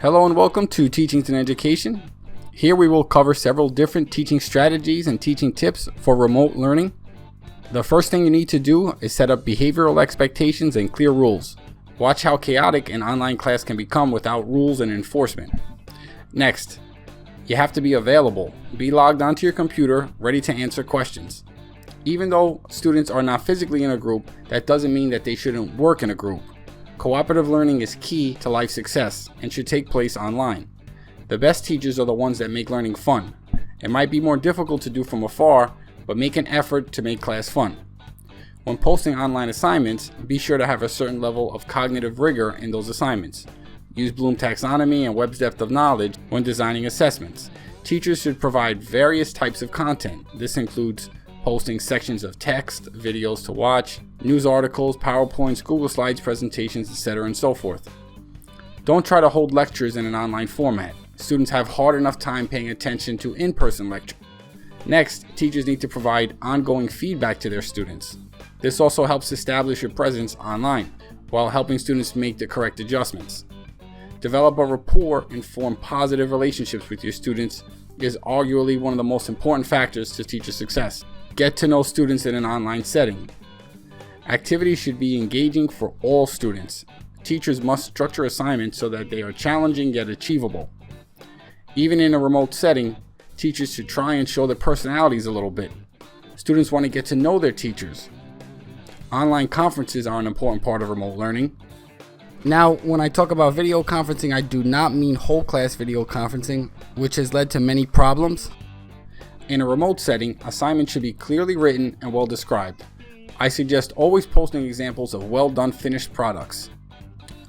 Hello and welcome to Teachings in Education. Here we will cover several different teaching strategies and teaching tips for remote learning. The first thing you need to do is set up behavioral expectations and clear rules. Watch how chaotic an online class can become without rules and enforcement. Next, you have to be available. Be logged onto your computer, ready to answer questions. Even though students are not physically in a group, that doesn't mean that they shouldn't work in a group. Cooperative learning is key to life success and should take place online. The best teachers are the ones that make learning fun. It might be more difficult to do from afar, but make an effort to make class fun. When posting online assignments, be sure to have a certain level of cognitive rigor in those assignments. Use Bloom taxonomy and Webb's depth of knowledge when designing assessments. Teachers should provide various types of content. This includes posting sections of text, videos to watch, news articles, PowerPoints, Google Slides, presentations, etc. and so forth. Don't try to hold lectures in an online format. Students have hard enough time paying attention to in-person lectures. Next, teachers need to provide ongoing feedback to their students. This also helps establish your presence online while helping students make the correct adjustments. Develop a rapport and form positive relationships with your students is arguably one of the most important factors to teacher success. Get to know students in an online setting. Activities should be engaging for all students. Teachers must structure assignments so that they are challenging yet achievable. Even in a remote setting, teachers should try and show their personalities a little bit. Students want to get to know their teachers. Online conferences are an important part of remote learning. Now, when I talk about video conferencing, I do not mean whole class video conferencing, which has led to many problems. In a remote setting, assignments should be clearly written and well described. I suggest always posting examples of well done finished products.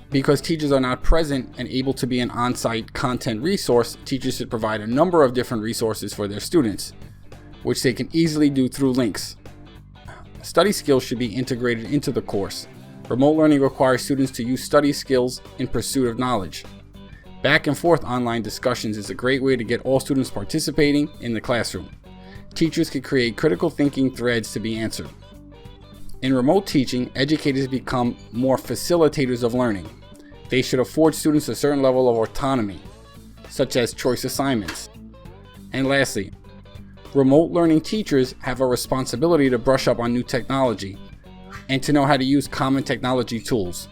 Because teachers are not present and able to be an on-site content resource, teachers should provide a number of different resources for their students, which they can easily do through links. Study skills should be integrated into the course. Remote learning requires students to use study skills in pursuit of knowledge. Back and forth online discussions is a great way to get all students participating in the classroom. Teachers can create critical thinking threads to be answered. In remote teaching, educators become more facilitators of learning. They should afford students a certain level of autonomy, such as choice assignments. And lastly, remote learning teachers have a responsibility to brush up on new technology and to know how to use common technology tools.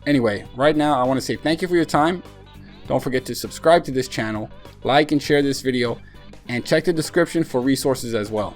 Anyway, right now I want to say thank you for your time. Don't forget to subscribe to this channel, like and share this video, and check the description for resources as well.